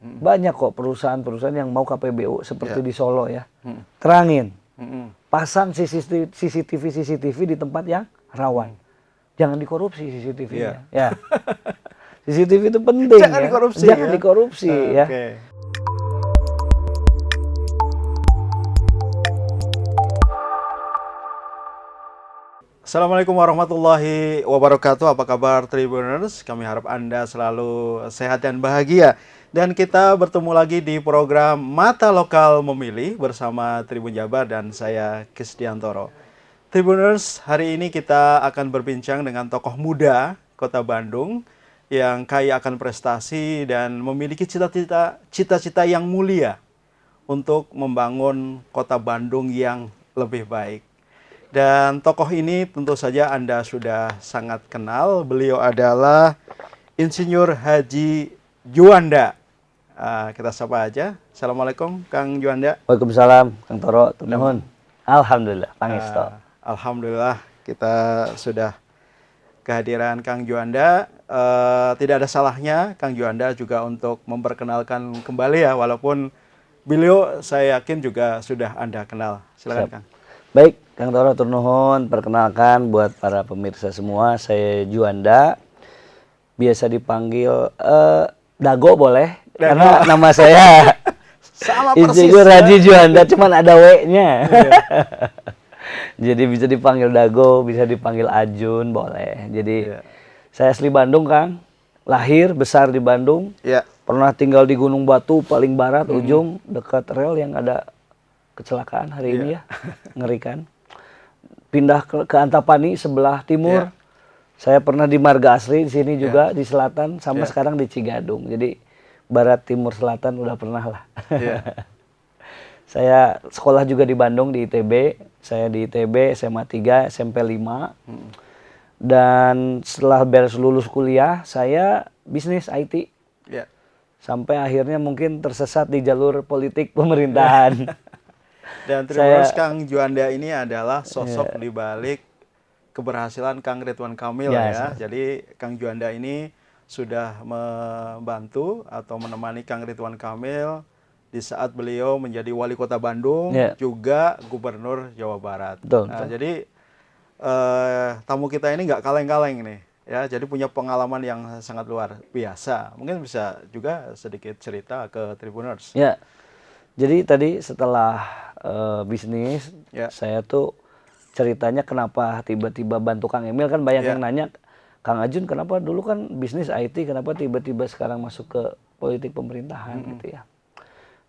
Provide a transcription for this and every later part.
Banyak kok perusahaan-perusahaan yang mau KPBU seperti di Solo ya. Terangin. Pasang CCTV di tempat yang rawan. Jangan dikorupsi CCTV-nya. Ya. CCTV itu penting Jangan ya. dikorupsi, Jangan ya? dikorupsi ya. Oke. Assalamualaikum warahmatullahi wabarakatuh. Apa kabar Tribuners? Kami harap Anda selalu sehat dan bahagia. Dan kita bertemu lagi di program Mata Lokal Memilih bersama Tribun Jabar dan saya Kisdiantoro. Tribuners, hari ini kita akan berbincang dengan tokoh muda Kota Bandung yang kaya akan prestasi dan memiliki cita-cita yang mulia untuk membangun Kota Bandung yang lebih baik. Dan tokoh ini tentu saja Anda sudah sangat kenal. Beliau adalah Insinyur Haji Juanda. Kita sapa aja. Assalamualaikum Kang Juanda. Waalaikumsalam Kang Toro. Nuhun. Alhamdulillah. Pangestu. Alhamdulillah kita sudah kehadiran Kang Juanda. Tidak ada salahnya Kang Juanda juga untuk memperkenalkan kembali ya, walaupun beliau saya yakin juga sudah Anda kenal. Silakan Kang. Baik, Kang Toro turnuhun, perkenalkan buat para pemirsa semua, saya Juanda, biasa dipanggil Dago boleh, karena nama saya sama persis Insinyur ya? Haji Juanda, cuman ada W-nya. Jadi bisa dipanggil Dago, bisa dipanggil Ajun, boleh. Jadi saya asli Bandung, Kang, lahir, besar di Bandung, pernah tinggal di Gunung Batu, paling barat, ujung, dekat rel yang ada kecelakaan hari ini ya, ngerikan. Pindah ke Antapani sebelah timur. Saya pernah di Marga Asri di sini juga di selatan, sama sekarang di Cigadung. Jadi barat timur selatan udah pernah lah. Saya sekolah juga di Bandung di ITB. Saya di ITB SMA 3, SMP 5. Dan setelah beres lulus kuliah, saya bisnis IT. Sampai akhirnya mungkin tersesat di jalur politik pemerintahan. Dan terus Kang Juanda ini adalah sosok di balik keberhasilan Kang Ridwan Kamil ya. Jadi Kang Juanda ini sudah membantu atau menemani Kang Ridwan Kamil di saat beliau menjadi wali kota Bandung, juga gubernur Jawa Barat. Nah, jadi tamu kita ini nggak kaleng-kaleng nih ya. Jadi punya pengalaman yang sangat luar biasa. Mungkin bisa juga sedikit cerita ke Tribuners. Ya. Jadi tadi setelah bisnis, saya tuh ceritanya kenapa tiba-tiba bantu Kang Emil, kan banyak yang nanya, Kang Ajun kenapa dulu kan bisnis IT, kenapa tiba-tiba sekarang masuk ke politik pemerintahan gitu ya.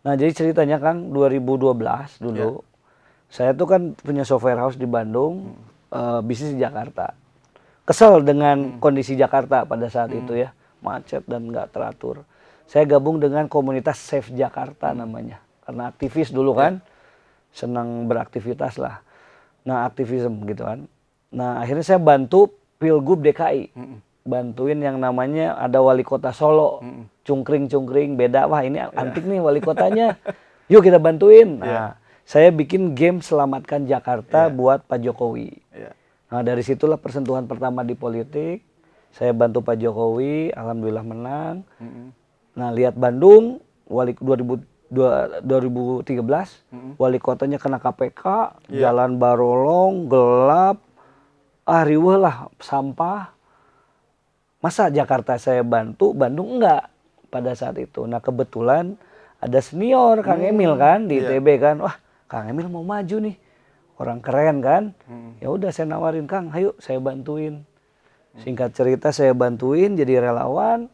Nah jadi ceritanya Kang, 2012 dulu, saya tuh kan punya software house di Bandung, bisnis di Jakarta. Kesel dengan kondisi Jakarta pada saat itu ya, macet dan nggak teratur. Saya gabung dengan komunitas Save Jakarta namanya. Karena aktivis dulu kan, senang beraktivitas lah. Nah aktivisme gitu kan. Nah akhirnya saya bantu Pilgub DKI. Bantuin yang namanya ada wali kota Solo. Cungkring-cungkring, beda. Wah ini antik nih wali kotanya. Yuk kita bantuin. Nah saya bikin game Selamatkan Jakarta buat Pak Jokowi. Nah dari situlah persentuhan pertama di politik. Saya bantu Pak Jokowi, alhamdulillah menang. Nah lihat Bandung, wali 2013, wali kotanya kena KPK, jalan Barolong, gelap, riweuh lah, sampah. Masa Jakarta saya bantu, Bandung enggak pada saat itu. Nah kebetulan ada senior Kang Emil kan di ITB kan, wah Kang Emil mau maju nih, orang keren kan. Ya udah saya nawarin, Kang, ayo saya bantuin. Singkat cerita saya bantuin jadi relawan.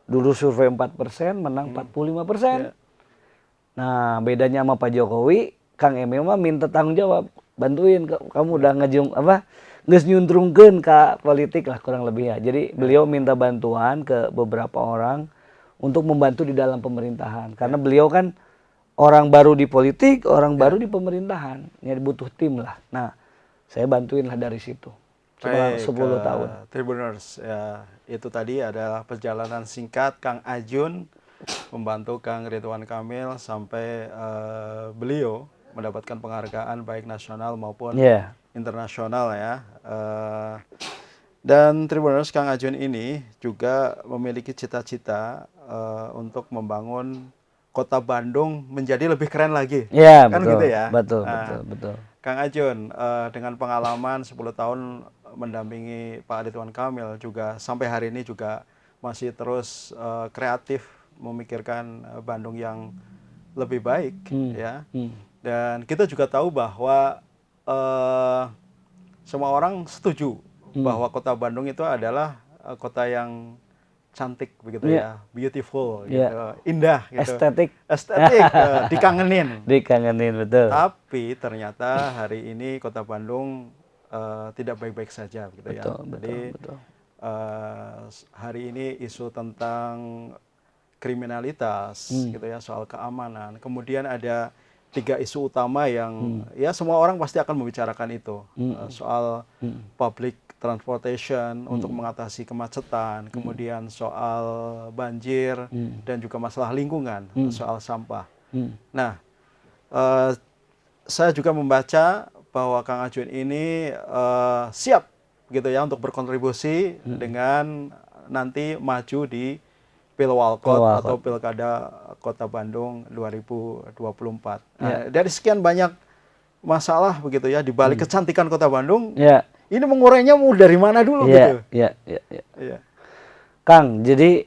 Dulu survei 4%, menang 45%. Nah bedanya sama Pak Jokowi, Kang Emil mah minta tanggung jawab, bantuin kamu udah nyuntrungkeun ke politik lah kurang lebih ya. Jadi beliau minta bantuan ke beberapa orang untuk membantu di dalam pemerintahan. Karena beliau kan orang baru di politik, orang baru di pemerintahan, jadi butuh tim lah. Nah saya bantuin lah dari situ. Cuma 10 tahun. Tribuners, ya, itu tadi adalah perjalanan singkat Kang Ajun membantu Kang Ridwan Kamil sampai beliau mendapatkan penghargaan baik nasional maupun internasional ya. Dan Tribuners, Kang Ajun ini juga memiliki cita-cita untuk membangun kota Bandung menjadi lebih keren lagi. Ya, Kan betul, gitu ya. betul, Nah, betul, betul. Kang Ajun, dengan pengalaman 10 tahun mendampingi Pak Ridwan Kamil, juga sampai hari ini juga masih terus kreatif memikirkan Bandung yang lebih baik, ya. Dan kita juga tahu bahwa semua orang setuju bahwa kota Bandung itu adalah kota yang cantik begitu ya, beautiful gitu, indah gitu, estetik, dikangenin. Dikangenin, betul. Tapi ternyata hari ini kota Bandung tidak baik-baik saja begitu ya. Jadi hari ini isu tentang kriminalitas gitu ya, soal keamanan. Kemudian ada 3 isu utama yang ya semua orang pasti akan membicarakan itu. Soal public transportation untuk mengatasi kemacetan, kemudian soal banjir dan juga masalah lingkungan, soal sampah. Nah, saya juga membaca bahwa Kang Ajun ini siap gitu ya untuk berkontribusi dengan nanti maju di Pilwalkot atau Pilkada Kota Bandung 2024. Nah, dari sekian banyak masalah begitu ya di balik kecantikan Kota Bandung, ini mengurainya mau dari mana dulu gitu? Iya. Kang, jadi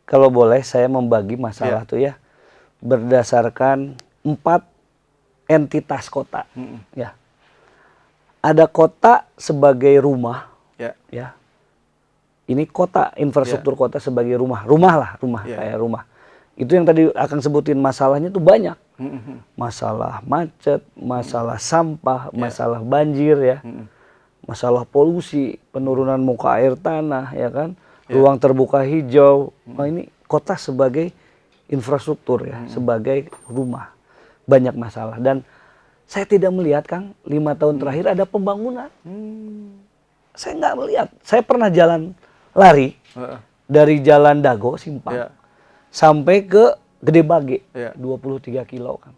kalau boleh saya membagi masalah tuh ya berdasarkan 4 entitas kota. Ya. Ada kota sebagai rumah, ya. Ini kota, infrastruktur kota sebagai rumah kayak rumah. Itu yang tadi akan sebutin masalahnya tuh banyak. Masalah macet, masalah sampah, masalah banjir ya. Masalah polusi, penurunan muka air tanah ya kan. Ruang terbuka hijau. Nah, ini kota sebagai infrastruktur ya, sebagai rumah. Banyak masalah dan saya tidak melihat Kang 5 tahun terakhir ada pembangunan. Saya nggak melihat. Saya pernah jalan lari dari Jalan Dago Simpang sampai ke Gede Bage 23 kilo Kang.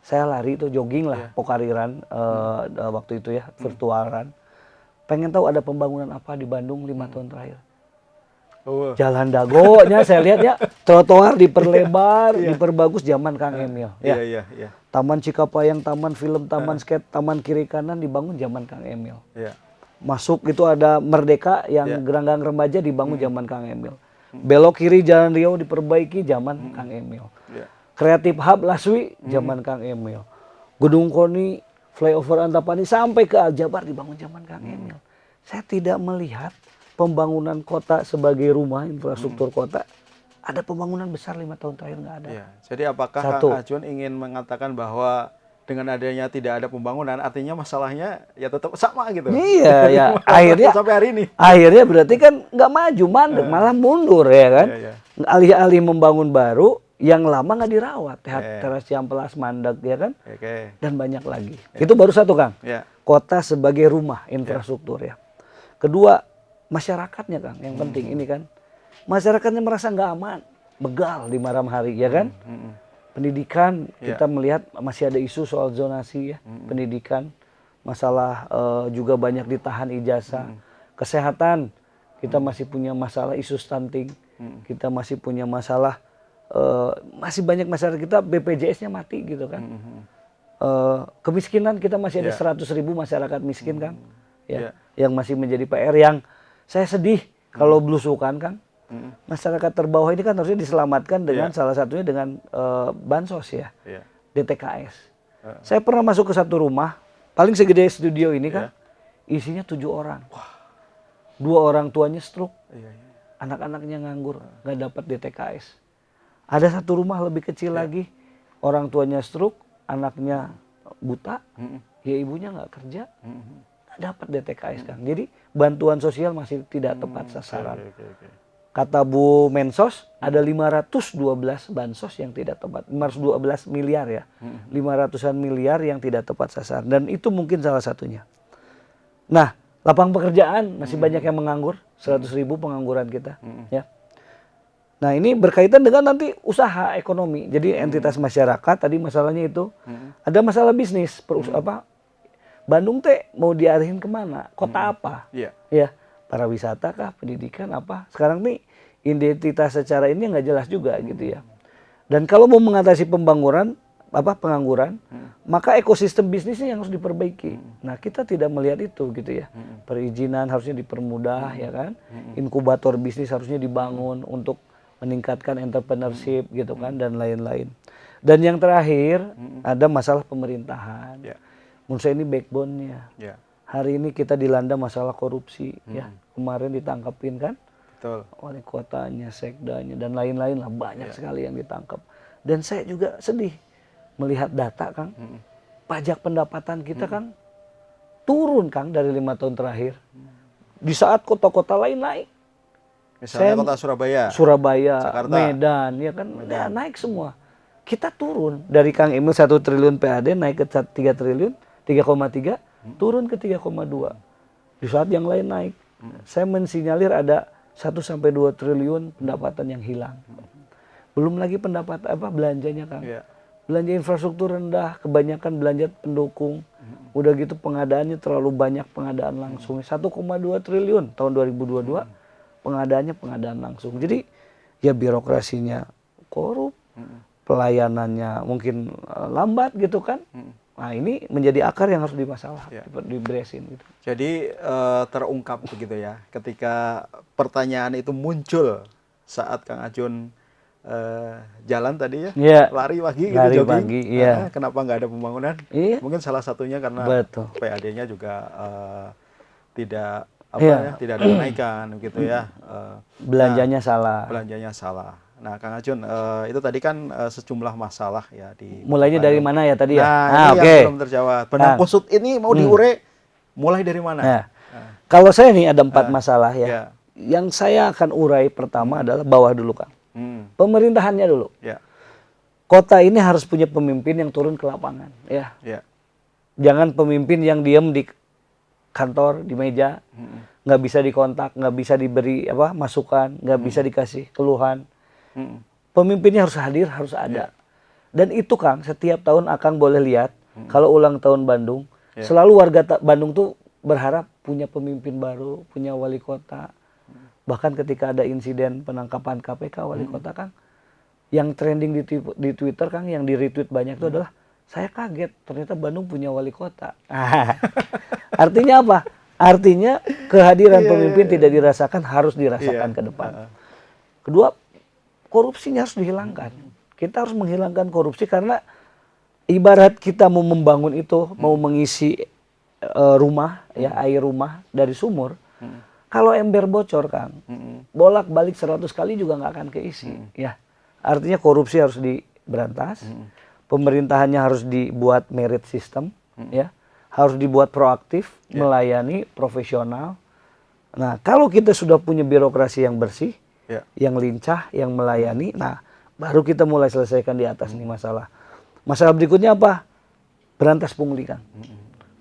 Saya lari itu jogging lah Pokariran waktu itu ya virtualan. Pengen tahu ada pembangunan apa di Bandung 5 tahun terakhir. Jalan Dagonya saya lihat ya trotoar diperlebar, diperbagus zaman Kang Emil. Taman Cikapayang, taman film, taman skate, taman kiri kanan dibangun zaman Kang Emil. Masuk itu ada Merdeka yang geranggang remaja dibangun zaman Kang Emil. Belok kiri Jalan Riau diperbaiki zaman Kang Emil. Kreatif Hub Laswi zaman Kang Emil. Gedung Koni, flyover Antapani sampai ke Aljabar dibangun zaman Kang Emil. Saya tidak melihat pembangunan kota sebagai rumah infrastruktur kota. Ada pembangunan besar 5 tahun terakhir nggak ada. Jadi apakah Kang Ajun ingin mengatakan bahwa dengan adanya tidak ada pembangunan, artinya masalahnya ya tetap sama gitu? Iya, ya. Akhirnya sampai hari ini. Akhirnya berarti kan nggak maju, mandek, malah mundur ya kan. Alih-alih membangun baru, yang lama nggak dirawat. Teras Ciamplas mandek ya kan. Dan banyak lagi. Itu baru satu Kang. Kota sebagai rumah infrastruktur ya. Kedua, masyarakatnya Kang, yang penting ini kan. Masyarakatnya merasa nggak aman, begal di malam hari ya kan. Pendidikan kita melihat masih ada isu soal zonasi ya, pendidikan, masalah juga banyak ditahan ijazah. Kesehatan kita masih punya masalah isu stunting, kita masih punya masalah masih banyak masyarakat kita BPJS-nya mati gitu kan. Kemiskinan kita masih ada 100.000 masyarakat miskin Kang, ya, yang masih menjadi PR yang saya sedih kalau belusukan Kang. Masyarakat terbawah ini kan harusnya diselamatkan dengan salah satunya dengan bansos ya, DTKS. Saya pernah masuk ke satu rumah, paling segede studio ini kan, isinya 7 orang. 2 orang tuanya stroke, anak-anaknya nganggur, nggak dapat DTKS. Ada satu rumah lebih kecil lagi, orang tuanya stroke, anaknya buta, ya ibunya nggak kerja, nggak dapat DTKS Kang. Jadi bantuan sosial masih tidak tepat sasaran. Kata Bu Mensos, ada 512 bansos yang tidak tepat. 512 miliar ya. 500-an miliar yang tidak tepat sasaran. Dan itu mungkin salah satunya. Nah, lapangan pekerjaan masih banyak yang menganggur. 100.000 pengangguran kita. Ya. Nah, ini berkaitan dengan nanti usaha ekonomi. Jadi entitas masyarakat, tadi masalahnya itu. Ada masalah bisnis. Bandung teh mau diarahin kemana? Kota apa? Ya. pariwisata kah, pendidikan apa. Sekarang nih identitas secara ini nggak jelas juga gitu ya. Dan kalau mau mengatasi pengangguran, maka ekosistem bisnisnya yang harus diperbaiki. Nah, kita tidak melihat itu gitu ya. Perizinan harusnya dipermudah ya kan. Inkubator bisnis harusnya dibangun untuk meningkatkan entrepreneurship gitu kan dan lain-lain. Dan yang terakhir ada masalah pemerintahan. Menurut saya ini backbone-nya. Hari ini kita dilanda masalah korupsi ya. Kemarin ditangkapin kan. Betul. Wali kotanya, sekdanya dan lain-lain lah, banyak sekali yang ditangkap. Dan saya juga sedih melihat data Kang, pajak pendapatan kita kan turun Kang dari 5 tahun terakhir. Di saat kota-kota lain naik. Misalnya kota Surabaya, Jakarta, Medan, ya kan ya, naik semua. Kita turun dari Kang Emil 1 triliun PAD naik ke 3 triliun, 3,3, turun ke 3,2. Di saat yang lain naik. Saya mensinyalir ada 1-2 triliun pendapatan yang hilang. Belum lagi belanjanya Kang. Belanja infrastruktur rendah, kebanyakan belanja pendukung. Udah gitu pengadaannya terlalu banyak, pengadaan langsung. 1,2 triliun tahun 2022, pengadaan langsung. Jadi ya birokrasinya korup, pelayanannya mungkin lambat gitu kan. Nah ini menjadi akar yang harus diberesin gitu. Jadi terungkap begitu ya, ketika pertanyaan itu muncul saat Kang Ajun jalan tadi ya, lari pagi gitu, jogging. Kenapa nggak ada pembangunan? Mungkin salah satunya karena PAD-nya juga tidak tidak ada kenaikan gitu ya. Belanjanya salah. Nah, Kang Ajun, itu tadi kan sejumlah masalah ya di. Mulainya dari mana ya tadi ya? Nah, ini yang belum terjawab. Benang kusut ini mau diure mulai dari mana? Kalau saya nih ada 4 masalah ya. Yang saya akan urai pertama adalah bawah dulu Kang. Pemerintahannya dulu. Kota ini harus punya pemimpin yang turun ke lapangan ya. Jangan pemimpin yang diam di kantor, di meja, nggak bisa dikontak, nggak bisa diberi masukan, nggak bisa dikasih keluhan. Pemimpinnya harus hadir, harus ada. Dan itu Kang, setiap tahun Akang boleh lihat, kalau ulang tahun Bandung, selalu warga Bandung tuh berharap punya pemimpin baru, punya wali kota. Bahkan ketika ada insiden penangkapan KPK wali kota Kang, yang trending di Twitter Kang, yang di retweet banyak itu adalah, saya kaget ternyata Bandung punya wali kota. Artinya apa? Artinya kehadiran pemimpin tidak dirasakan, harus dirasakan ke depan. Kedua, korupsinya harus dihilangkan. Kita harus menghilangkan korupsi karena ibarat kita mau membangun itu, mau mengisi rumah, ya air rumah dari sumur. Kalau ember bocor Kang, bolak-balik 100 kali juga nggak akan keisi. Ya, artinya korupsi harus diberantas. Pemerintahannya harus dibuat merit system, ya, harus dibuat proaktif, melayani, profesional. Nah, kalau kita sudah punya birokrasi yang bersih, yang lincah, yang melayani, nah, baru kita mulai selesaikan di atas nih masalah. Masalah berikutnya apa? Berantas pungli Kang.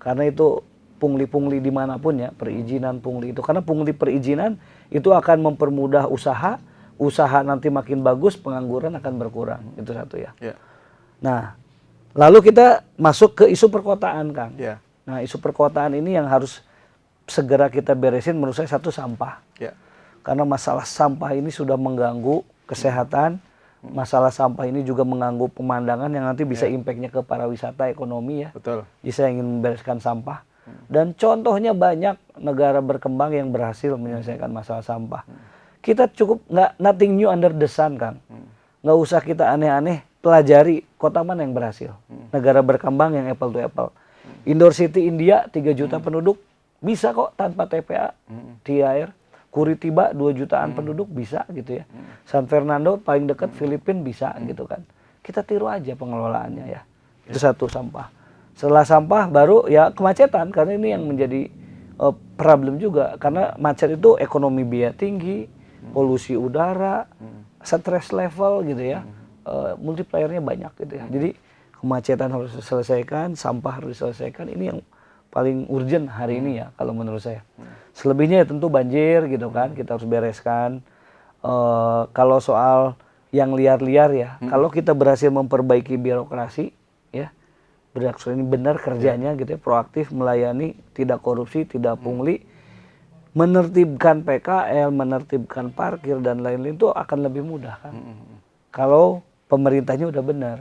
Karena itu pungli-pungli dimanapun ya, perizinan pungli itu. Karena pungli perizinan itu akan mempermudah usaha nanti makin bagus, pengangguran akan berkurang. Itu satu ya. Nah, lalu kita masuk ke isu perkotaan Kang. Nah, isu perkotaan ini yang harus segera kita beresin menurut saya satu sampah. Karena masalah sampah ini sudah mengganggu kesehatan, masalah sampah ini juga mengganggu pemandangan yang nanti bisa impactnya ke pariwisata, ekonomi ya. Betul. Jadi saya ingin membereskan sampah. Dan contohnya banyak negara berkembang yang berhasil menyelesaikan masalah sampah. Kita cukup nothing new under the sun Kang. Nggak usah kita aneh-aneh, pelajari kota mana yang berhasil. Negara berkembang yang apple to apple. Indore City India 3 juta penduduk bisa kok tanpa TPA, TIR. Curitiba 2 jutaan penduduk bisa gitu ya. San Fernando paling dekat Filipina bisa gitu kan. Kita tiru aja pengelolaannya ya. Itu satu sampah. Setelah sampah baru ya kemacetan, karena ini yang menjadi problem juga. Karena macet itu ekonomi biaya tinggi, polusi udara, stress level gitu ya. Multipliernya banyak gitu ya. Jadi kemacetan harus diselesaikan, sampah harus diselesaikan. Ini yang paling urgent hari ini ya kalau menurut saya. Selebihnya ya tentu banjir gitu kan, kita harus bereskan. Kalau soal yang liar-liar ya, kalau kita berhasil memperbaiki birokrasi ya, ini benar kerjanya gitu ya, proaktif, melayani, tidak korupsi, tidak pungli, menertibkan PKL, menertibkan parkir dan lain-lain itu akan lebih mudah kan. Kalau pemerintahnya udah benar.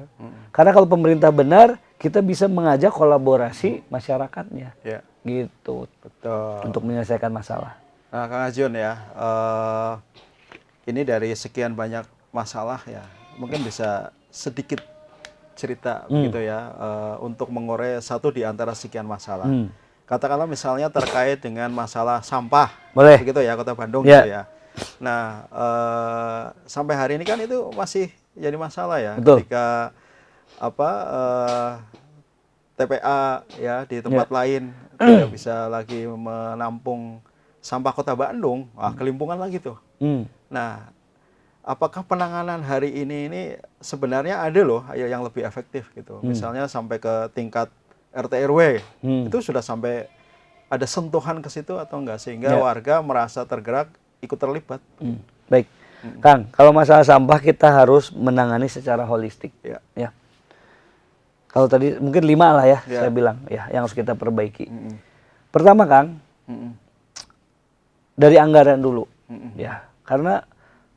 Karena kalau pemerintah benar, kita bisa mengajak kolaborasi masyarakatnya. Ya. Gitu. Betul. Untuk menyelesaikan masalah. Nah, Kang Ajun ya, ini dari sekian banyak masalah ya, mungkin bisa sedikit cerita begitu ya, untuk mengurai satu di antara sekian masalah. Katakanlah misalnya terkait dengan masalah sampah, Boleh. begitu ya, Kota Bandung Ya. gitu ya. Nah, sampai hari ini kan itu masih jadi masalah ya, Betul. ketika apa TPA ya di tempat lain tidak bisa lagi menampung sampah Kota Bandung, kelimpungan lagi tuh. Nah, apakah penanganan hari ini sebenarnya ada loh yang lebih efektif gitu. Misalnya sampai ke tingkat RT RW, itu sudah sampai ada sentuhan ke situ atau enggak sehingga warga merasa tergerak ikut terlibat. Baik, Kang, kalau masalah sampah kita harus menangani secara holistik. Ya. Kalau tadi mungkin 5 lah ya, saya bilang ya, yang harus kita perbaiki. Pertama, Kang, dari anggaran dulu, ya, karena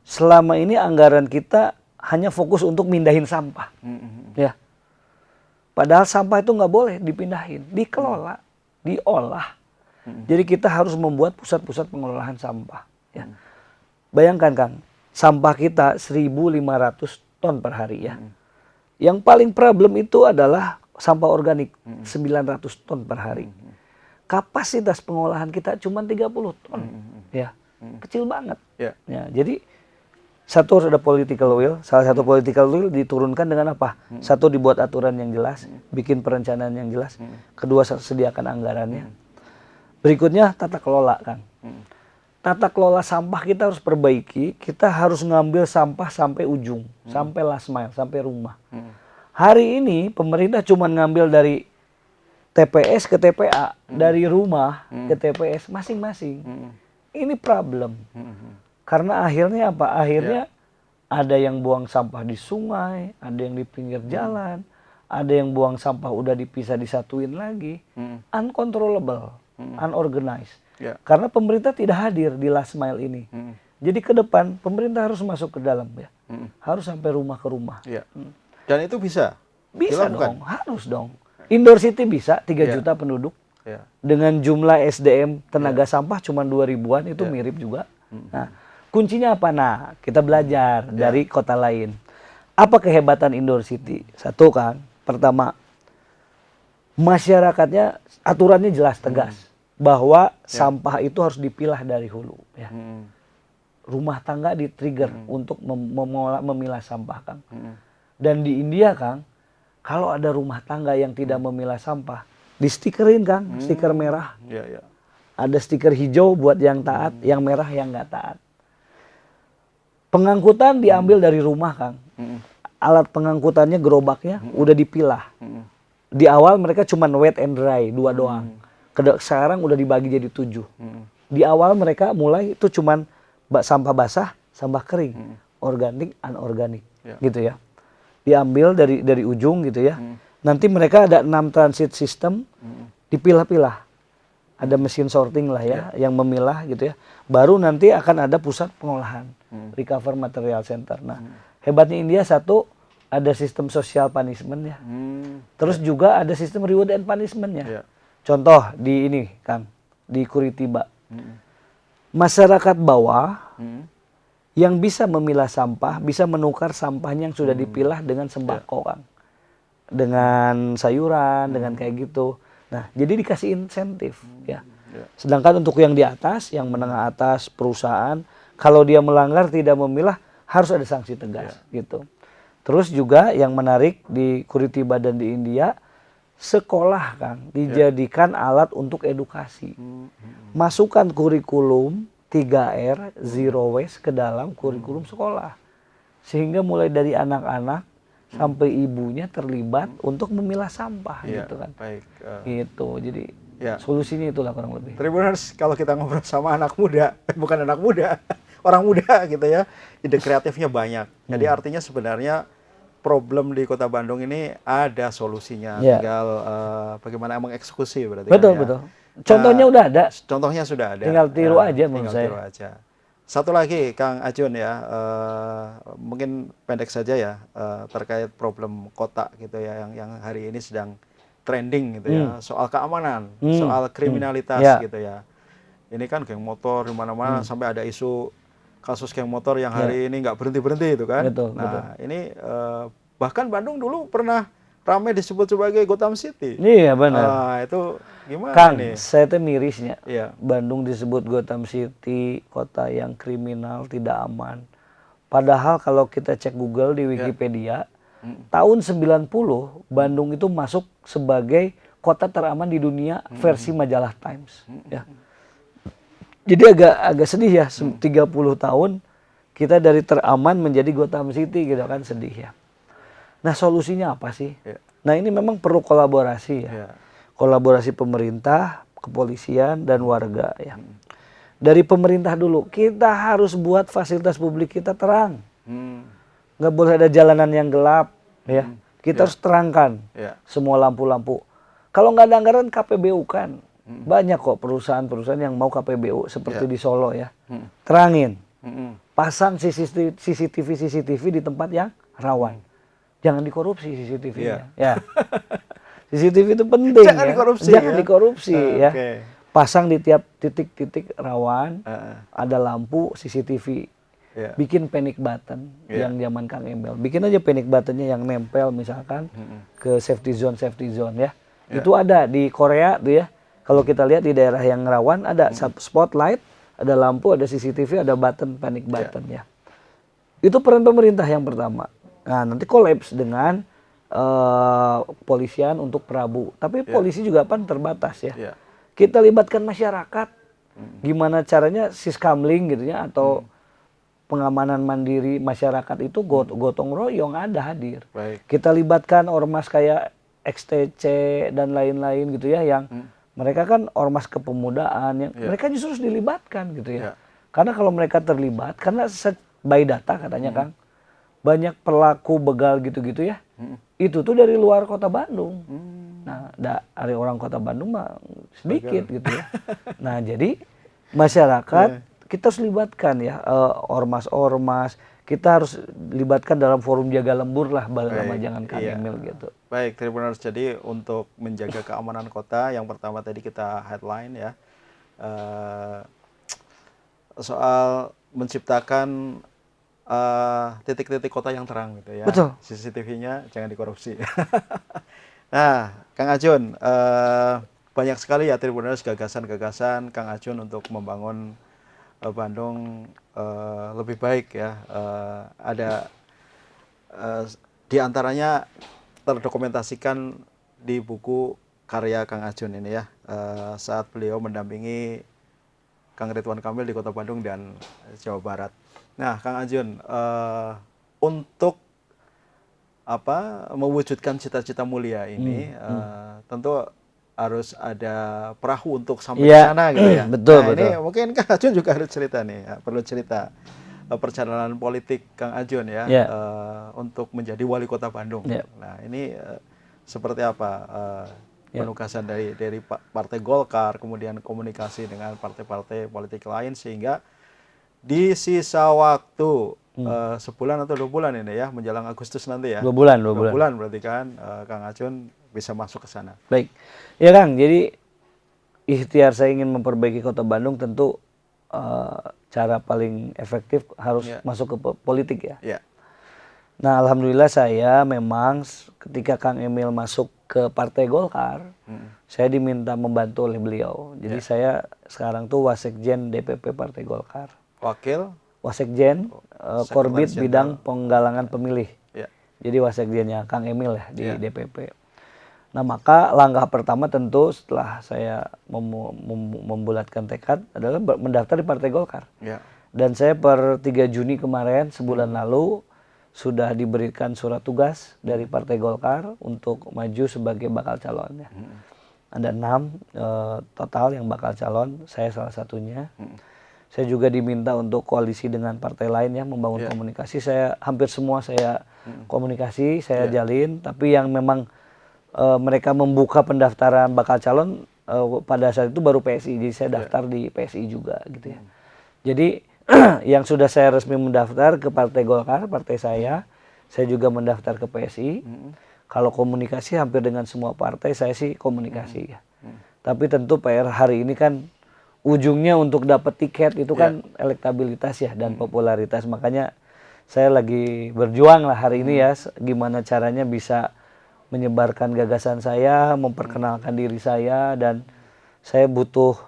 selama ini anggaran kita hanya fokus untuk mindahin sampah, ya. Padahal sampah itu nggak boleh dipindahin, dikelola, diolah. Jadi kita harus membuat pusat-pusat pengelolaan sampah. Ya. Bayangkan, Kang, sampah kita 1.500 ton per hari ya. Yang paling problem itu adalah sampah organik, 900 ton per hari. Kapasitas pengolahan kita cuma 30 ton, ya, kecil banget. Ya, jadi satu harus ada political will. Salah satu political will diturunkan dengan apa? Satu, dibuat aturan yang jelas, bikin perencanaan yang jelas. Kedua, sediakan anggarannya. Berikutnya tata kelola, Kang. Tata kelola sampah kita harus perbaiki. Kita harus ngambil sampah sampai ujung, sampai last mile, sampai rumah. Hari ini pemerintah cuma ngambil dari TPS ke TPA, dari rumah ke TPS masing-masing. Ini problem. Karena akhirnya apa? Akhirnya ada yang buang sampah di sungai, ada yang di pinggir jalan, ada yang buang sampah udah dipisah disatuin lagi. Uncontrollable, unorganized. Karena pemerintah tidak hadir di last mile ini. Jadi ke depan pemerintah harus masuk ke dalam ya. Harus sampai rumah ke rumah. Dan itu bisa? Bisa dong, harus dong. Indoor City bisa, 3 juta penduduk. Dengan jumlah SDM tenaga sampah cuma 2.000-an, itu mirip juga. Nah, kuncinya apa? Nah, kita belajar dari kota lain. Apa kehebatan Indoor City? Satu, Kang, pertama, masyarakatnya aturannya jelas, tegas. Bahwa sampah itu harus dipilah dari hulu. Ya. Rumah tangga di-trigger untuk memilah sampah, Kang. Dan di India, Kang, kalau ada rumah tangga yang tidak memilah sampah, di-stikerin, Kang, stiker merah. Ada stiker hijau buat yang taat, yang merah yang nggak taat. Pengangkutan diambil dari rumah, Kang. Alat pengangkutannya, gerobaknya, udah dipilah. Di awal mereka cuma wet and dry, 2 doang. Sekarang udah dibagi jadi 7. Di awal mereka mulai itu cuma sampah basah, sampah kering. Organik, anorganik. Gitu ya. Diambil dari ujung gitu ya. Nanti mereka ada 6 transit system, dipilah-pilah. Ada mesin sorting lah ya, yang memilah gitu ya. Baru nanti akan ada pusat pengolahan, recover material center. Nah, hebatnya India satu, ada sistem social punishment ya. Terus juga ada sistem reward and punishment-nya. Contoh di ini, Kang, di Curitiba. Masyarakat bawah yang bisa memilah sampah, bisa menukar sampahnya yang sudah dipilah dengan sembako, Kang. Dengan sayuran, dengan kayak gitu. Nah, jadi dikasih insentif ya. Sedangkan untuk yang di atas, yang menengah atas perusahaan, kalau dia melanggar tidak memilah, harus ada sanksi tegas gitu. Terus juga yang menarik di Curitiba dan di India, sekolah, Kang, dijadikan alat untuk edukasi. Masukkan kurikulum 3R, Zero Waste ke dalam kurikulum sekolah. Sehingga mulai dari anak-anak sampai ibunya terlibat untuk memilah sampah gitu kan. Gitu. Jadi solusinya itulah kurang lebih. Tribuners, kalau kita ngobrol sama anak muda, bukan anak muda, orang muda gitu ya, ide kreatifnya banyak. Jadi artinya sebenarnya problem di Kota Bandung ini ada solusinya, tinggal bagaimana mengeksekusi berarti. Betul, betul. Contohnya udah ada. Contohnya sudah ada. Tinggal tiru aja menurut saya. Tiru aja. Satu lagi Kang Ajun ya, mungkin pendek saja ya, terkait problem kota gitu ya, yang hari ini sedang trending gitu ya, soal keamanan, soal kriminalitas gitu ya. Ini kan geng motor di mana-mana sampai ada isu kasus geng motor yang hari ini nggak berhenti-berhenti itu kan. Betul, ini bahkan Bandung dulu pernah ramai disebut sebagai Gotham City. Iya benar. Itu gimana Kang, nih? saya tuh mirisnya. Iya. Bandung disebut Gotham City, kota yang kriminal, tidak aman. Padahal kalau kita cek Google di Wikipedia, tahun 90 Bandung itu masuk sebagai kota teraman di dunia versi majalah Times. Ya. Jadi agak sedih ya, 30 tahun kita dari teraman menjadi Gotham City gitu kan, sedih ya. Nah solusinya apa sih? Nah ini memang perlu kolaborasi ya. Kolaborasi pemerintah, kepolisian, dan warga ya. Dari pemerintah dulu, kita harus buat fasilitas publik kita terang. Nggak boleh ada jalanan yang gelap ya. Kita harus terangkan semua lampu-lampu. Kalau nggak ada anggaran KPBU kan. Banyak kok perusahaan-perusahaan yang mau KPBU seperti di Solo ya. Terangin. Pasang CCTV di tempat yang rawan. Jangan dikorupsi CCTV-nya. Ya. CCTV itu penting. Jangan dikorupsi. Jangan dikorupsi ya. Pasang di tiap titik-titik rawan, ada lampu CCTV. Bikin panic button yang zaman Kang Emil. Bikin aja panic buttonnya yang nempel misalkan ke safety zone ya. Itu ada di Korea tuh ya. Kalau kita lihat di daerah yang rawan ada spotlight, ada lampu, ada CCTV, ada button panic button ya. Itu peran pemerintah yang pertama. Nah, nanti kolaps dengan polisian untuk Prabu. Tapi polisi juga kan terbatas ya. Kita libatkan masyarakat. Gimana caranya siskamling gitu ya, atau pengamanan mandiri masyarakat itu gotong royong ada hadir. Kita libatkan ormas kayak XTC dan lain-lain gitu ya, yang mereka kan ormas kepemudaan yang mereka justru harus dilibatkan gitu ya. Karena kalau mereka terlibat, karena by data katanya Kang, banyak pelaku begal gitu-gitu ya, itu tuh dari luar kota Bandung. Nah, dari orang kota Bandung mah sedikit gitu ya. Nah, jadi masyarakat kita harus libatkan ya, ormas-ormas, kita harus libatkan dalam forum jaga lembur lah, nama jangan Kang Emil gitu. Baik, Tribuners, jadi untuk menjaga keamanan kota, yang pertama tadi kita headline ya, soal menciptakan titik-titik kota yang terang gitu ya. Betul. CCTV-nya jangan dikorupsi. Nah, Kang Ajun, banyak sekali ya Tribuners gagasan-gagasan Kang Ajun untuk membangun Bandung lebih baik ya. Ada di antaranya terdokumentasikan di buku karya Kang Ajun ini ya, saat beliau mendampingi Kang Ridwan Kamil di Kota Bandung dan Jawa Barat. Nah, Kang Ajun, untuk mewujudkan cita-cita mulia ini, tentu harus ada perahu untuk sampai ke sana gitu ya. Betul, nah, betul. Ini mungkin Kang Ajun juga harus cerita nih, ya, perlu cerita perjalanan politik Kang Ajun ya, untuk menjadi wali kota Bandung. Nah, ini seperti apa penugasan dari Partai Golkar, kemudian komunikasi dengan partai-partai politik lain, sehingga di sisa waktu sebulan atau 2 bulan ini ya, menjelang Agustus nanti ya. 2 bulan. 2 bulan berarti kan Kang Ajun bisa masuk ke sana. Baik. Ya Kang, jadi ikhtiar saya ingin memperbaiki Kota Bandung, tentu cara paling efektif harus masuk ke politik ya. Nah, alhamdulillah saya memang ketika Kang Emil masuk ke Partai Golkar, saya diminta membantu oleh beliau. Jadi saya sekarang tuh Wasekjen DPP Partai Golkar. Wakil? Wasekjen, Korbit bidang penggalangan pemilih. Jadi Wasekjennya Kang Emil ya di DPP. Nah, maka langkah pertama tentu setelah saya membulatkan tekad adalah mendaftar di Partai Golkar. Dan saya per 3 Juni kemarin, sebulan lalu, sudah diberikan surat tugas dari Partai Golkar untuk maju sebagai bakal calon ya. Ada 6 total yang bakal calon, saya salah satunya. Saya juga diminta untuk koalisi dengan partai lain ya, membangun komunikasi. Saya hampir semua saya komunikasi, saya jalin. Tapi yang memang mereka membuka pendaftaran bakal calon, pada saat itu baru PSI, jadi saya daftar di PSI juga gitu ya. Jadi yang sudah saya resmi mendaftar ke Partai Golkar, partai saya juga mendaftar ke PSI. Kalau komunikasi hampir dengan semua partai saya sih komunikasi ya. Tapi tentu PR hari ini kan ujungnya untuk dapat tiket itu kan elektabilitas ya dan popularitas. Makanya saya lagi berjuang lah hari ini ya, gimana caranya bisa menyebarkan gagasan saya, memperkenalkan diri saya, dan saya butuh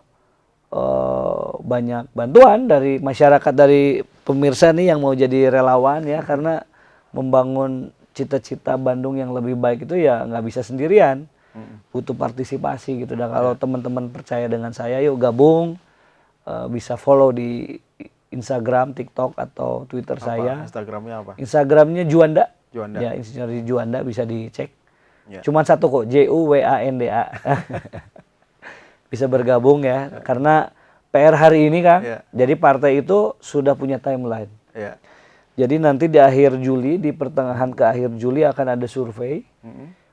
banyak bantuan dari masyarakat, dari pemirsa nih yang mau jadi relawan ya, karena membangun cita-cita Bandung yang lebih baik itu ya nggak bisa sendirian, butuh partisipasi gitu. Dan kalau teman-teman percaya dengan saya, yuk gabung, bisa follow di Instagram, TikTok atau Twitter saya. Instagramnya apa? Instagramnya Juanda. Juanda. Ya, Insinyur Juanda, bisa dicek. Ya. Cuman satu kok, JUWANDA. Bisa bergabung ya, karena PR hari ini kan, jadi partai itu sudah punya timeline. Jadi nanti di akhir Juli, di pertengahan ke akhir Juli akan ada survei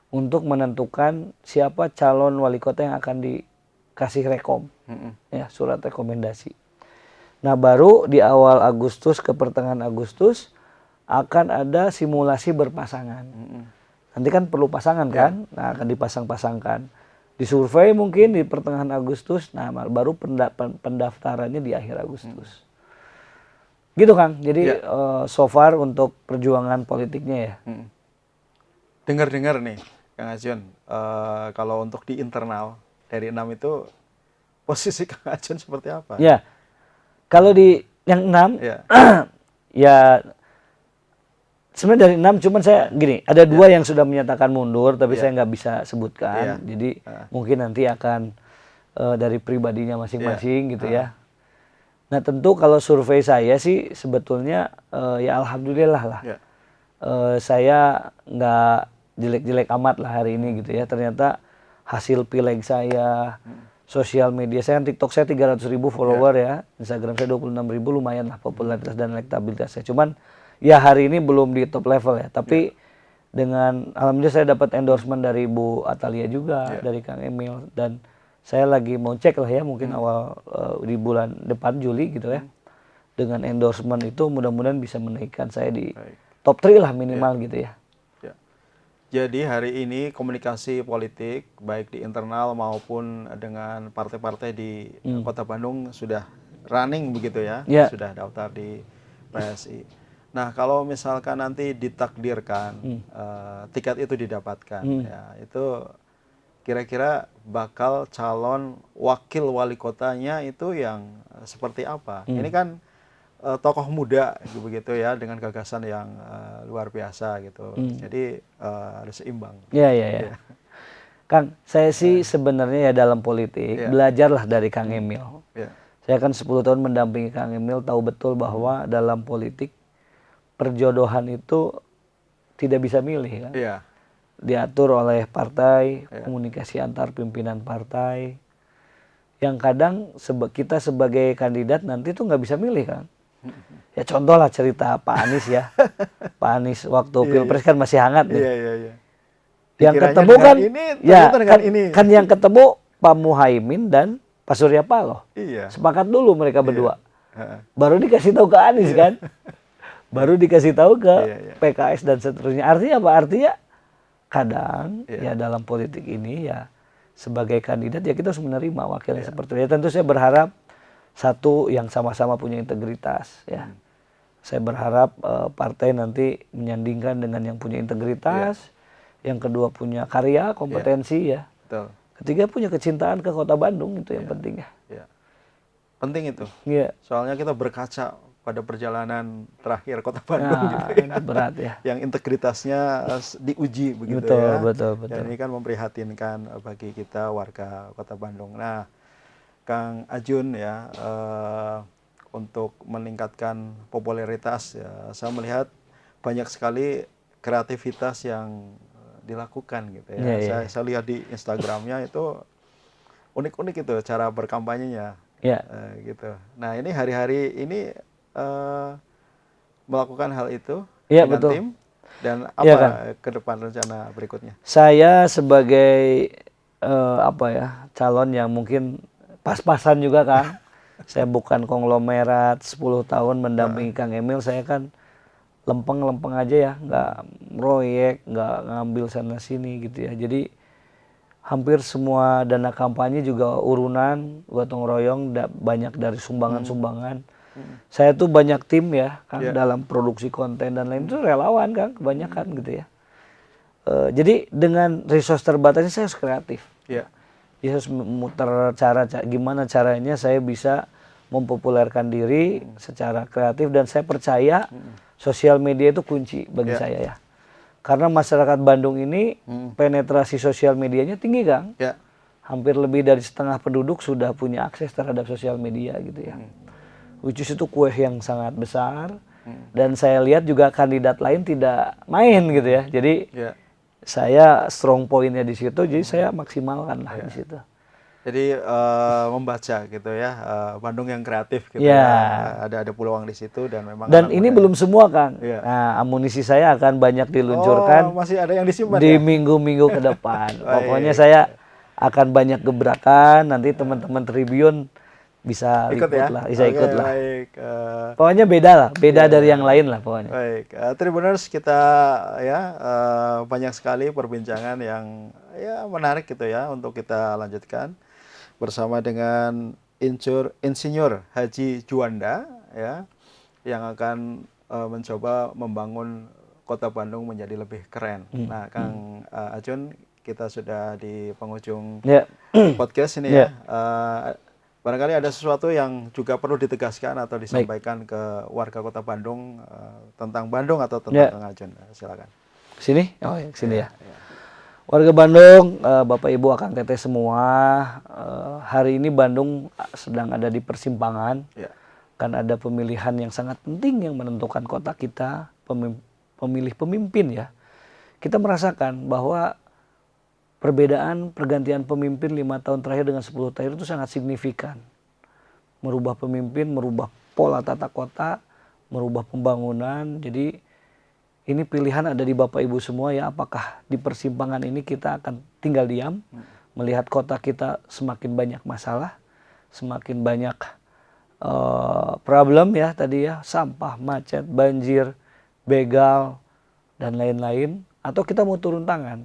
untuk menentukan siapa calon wali kota yang akan dikasih rekom, ya, surat rekomendasi. Nah baru di awal Agustus ke pertengahan Agustus akan ada simulasi berpasangan. Nanti kan perlu pasangan kan, nah akan dipasang-pasangkan. Disurvei mungkin di pertengahan Agustus, nah baru pendaftarannya di akhir Agustus. Gitu Kang, jadi so far untuk perjuangan politiknya ya. Dengar-dengar nih Kang Ajun, kalau untuk di internal dari 6 itu posisi Kang Ajun seperti apa? Ya, kalau di yang 6, ya sebenarnya dari 6, cuman saya gini, ada 2 yang sudah menyatakan mundur, tapi saya nggak bisa sebutkan. Jadi mungkin nanti akan dari pribadinya masing-masing gitu ya. Nah tentu kalau survei saya sih sebetulnya ya alhamdulillah lah. Saya nggak jelek-jelek amat lah hari ini gitu ya. Ternyata hasil pileg saya, sosial media saya, TikTok saya 300.000 follower ya, Instagram saya 26.000, lumayan lah popularitas dan elektabilitas saya. Cuman ya hari ini belum di top level ya, tapi dengan alhamdulillah saya dapat endorsement dari Bu Atalia juga, dari Kang Emil, dan saya lagi mau cek lah ya, mungkin awal di bulan depan Juli gitu ya. Dengan endorsement itu mudah-mudahan bisa menaikkan saya di top 3 lah minimal gitu ya. Jadi hari ini komunikasi politik baik di internal maupun dengan partai-partai di Kota Bandung sudah running begitu ya, sudah daftar di PSI. Nah kalau misalkan nanti ditakdirkan tiket itu didapatkan, ya itu kira-kira bakal calon wakil wali kotanya itu yang seperti apa? Ini kan tokoh muda begitu ya, dengan gagasan yang luar biasa gitu. Jadi harus seimbang. Iya. Kang, saya sih sebenarnya ya dalam politik belajarlah dari Kang Emil. Saya kan 10 tahun mendampingi Kang Emil, tahu betul bahwa dalam politik perjodohan itu tidak bisa milih kan. Diatur oleh partai, komunikasi antar pimpinan partai. Yang kadang kita sebagai kandidat nanti tuh nggak bisa milih kan. Ya contoh lah cerita Pak Anies ya. Pak Anies waktu Pilpres kan masih hangat nih. Yang ketemu kan ini, kan yang ketemu Pak Muhaimin dan Pak Surya Paloh. Sepakat dulu mereka berdua. Baru dikasih tahu ke Anies kan. Baru dikasih tahu ke PKS dan seterusnya. Artinya apa? Artinya kadang ya dalam politik ini ya sebagai kandidat ya kita harus menerima wakilnya seperti itu. Ya tentu saya berharap satu yang sama-sama punya integritas ya. Saya berharap partai nanti menyandingkan dengan yang punya integritas, yang kedua punya karya, kompetensi ya. Ketiga punya kecintaan ke Kota Bandung, itu yang penting ya. Penting itu. Soalnya kita berkaca pada perjalanan terakhir Kota Bandung gitu ya. Berat ya. Yang integritasnya diuji begitu Betul. Dan ini kan memprihatinkan bagi kita warga Kota Bandung. Nah, Kang Ajun ya, untuk meningkatkan popularitas ya, saya melihat banyak sekali kreativitas yang dilakukan gitu ya. Saya lihat di Instagramnya itu unik-unik itu cara berkampanyenya. Gitu. Nah, ini hari-hari ini melakukan hal itu dengan tim, dan apa ke depan rencana berikutnya? Saya sebagai apa ya, calon yang mungkin pas-pasan juga Kang. Saya bukan konglomerat 10 tahun mendampingi Kang Emil, saya kan lempeng-lempeng aja ya, nggak proyek, nggak ngambil sana sini gitu ya. Jadi hampir semua dana kampanye juga urunan, gotong royong, banyak dari sumbangan-sumbangan. Saya tuh banyak tim ya Kang, dalam produksi konten dan lain itu relawan Kang, kebanyakan gitu ya. Jadi dengan resource terbatasnya saya harus kreatif. Dia harus memutar gimana caranya saya bisa mempopulerkan diri secara kreatif, dan saya percaya sosial media itu kunci bagi saya ya. Karena masyarakat Bandung ini penetrasi sosial medianya tinggi Kang. Hampir lebih dari setengah penduduk sudah punya akses terhadap sosial media gitu ya. Which is itu kue yang sangat besar, dan saya lihat juga kandidat lain tidak main gitu ya. Jadi saya strong pointnya di situ, jadi saya maksimalkan lah di situ. Jadi membaca gitu ya, Bandung yang kreatif gitu ya. Ada peluang di situ dan memang. Dan ini belum semua Kang. Nah, amunisi saya akan banyak diluncurkan. Masih ada yang disimpan di minggu-minggu ke depan. Pokoknya saya akan banyak gebrakan. Nanti teman-teman Tribun bisa ikut lah, bisa ikut lah. Pokoknya beda dari yang lain lah pokoknya. Baik, Tribuners, kita ya banyak sekali perbincangan yang ya menarik gitu ya untuk kita lanjutkan bersama dengan Insinyur Haji Juanda ya, yang akan mencoba membangun Kota Bandung menjadi lebih keren. Nah, Kang Ajun, kita sudah di penghujung podcast ini ya. Barangkali ada sesuatu yang juga perlu ditegaskan atau disampaikan ke warga Kota Bandung tentang Bandung atau tentang Kang Ajun. Silakan. Sini? Oh ya, sini ya. Warga Bandung, Bapak Ibu Akang Teteh semua, hari ini Bandung sedang ada di persimpangan. Kan ada pemilihan yang sangat penting yang menentukan kota kita, pemilih pemimpin ya. Kita merasakan bahwa perbedaan pergantian pemimpin 5 tahun terakhir dengan 10 tahun itu sangat signifikan. Merubah pemimpin, merubah pola tata kota, merubah pembangunan. Jadi ini pilihan ada di Bapak Ibu semua ya, apakah di persimpangan ini kita akan tinggal diam, melihat kota kita semakin banyak masalah, semakin banyak problem ya tadi ya, sampah, macet, banjir, begal, dan lain-lain, atau kita mau turun tangan.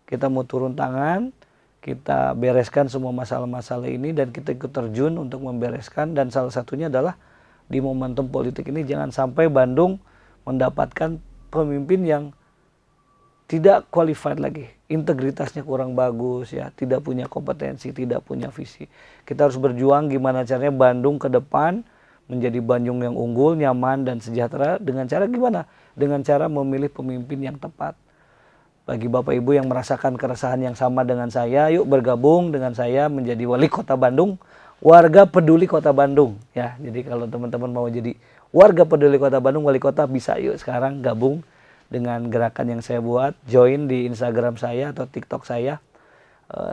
Kita mau turun tangan, kita bereskan semua masalah-masalah ini dan kita ikut terjun untuk membereskan, dan salah satunya adalah di momentum politik ini jangan sampai Bandung mendapatkan pemimpin yang tidak qualified lagi, integritasnya kurang bagus ya, tidak punya kompetensi, tidak punya visi. Kita harus berjuang gimana caranya Bandung ke depan menjadi Bandung yang unggul, nyaman dan sejahtera dengan cara gimana? Dengan cara memilih pemimpin yang tepat. Bagi Bapak Ibu yang merasakan keresahan yang sama dengan saya, yuk bergabung dengan saya menjadi wali kota Bandung, warga peduli kota Bandung ya. Jadi kalau teman-teman mau jadi warga peduli kota Bandung, wali kota, bisa yuk sekarang gabung dengan gerakan yang saya buat, join di Instagram saya atau TikTok saya,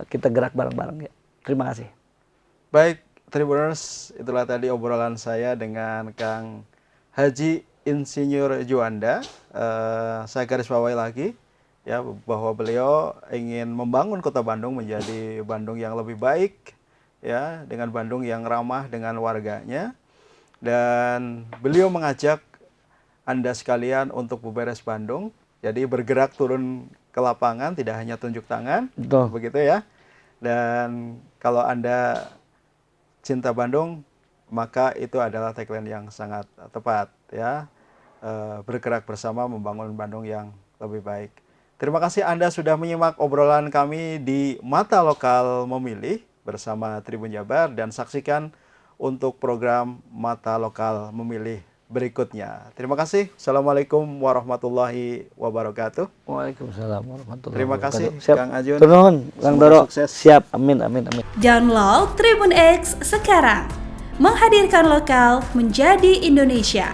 kita gerak bareng-bareng ya. Terima kasih. Baik, Tribuners, itulah tadi obrolan saya dengan Kang Haji Insinyur Juanda. Saya garis bawahi lagi ya, bahwa beliau ingin membangun kota Bandung menjadi Bandung yang lebih baik ya, dengan Bandung yang ramah dengan warganya, dan beliau mengajak Anda sekalian untuk beberes Bandung, jadi bergerak turun ke lapangan, tidak hanya tunjuk tangan. Betul. Begitu ya. Dan kalau Anda cinta Bandung, maka itu adalah tagline yang sangat tepat ya, bergerak bersama membangun Bandung yang lebih baik. Terima kasih Anda sudah menyimak obrolan kami di Mata Lokal Memilih bersama Tribun Jabar, dan saksikan untuk program Mata Lokal Memilih berikutnya. Terima kasih. Assalamualaikum warahmatullahi wabarakatuh. Waalaikumsalam warahmatullahi Terima wabarakatuh. kasih Siap. Kang Ajun. Turun, Kang Doro. Sukses. Siap. Amin, amin, amin. Download Tribun X sekarang. Menghadirkan lokal menjadi Indonesia.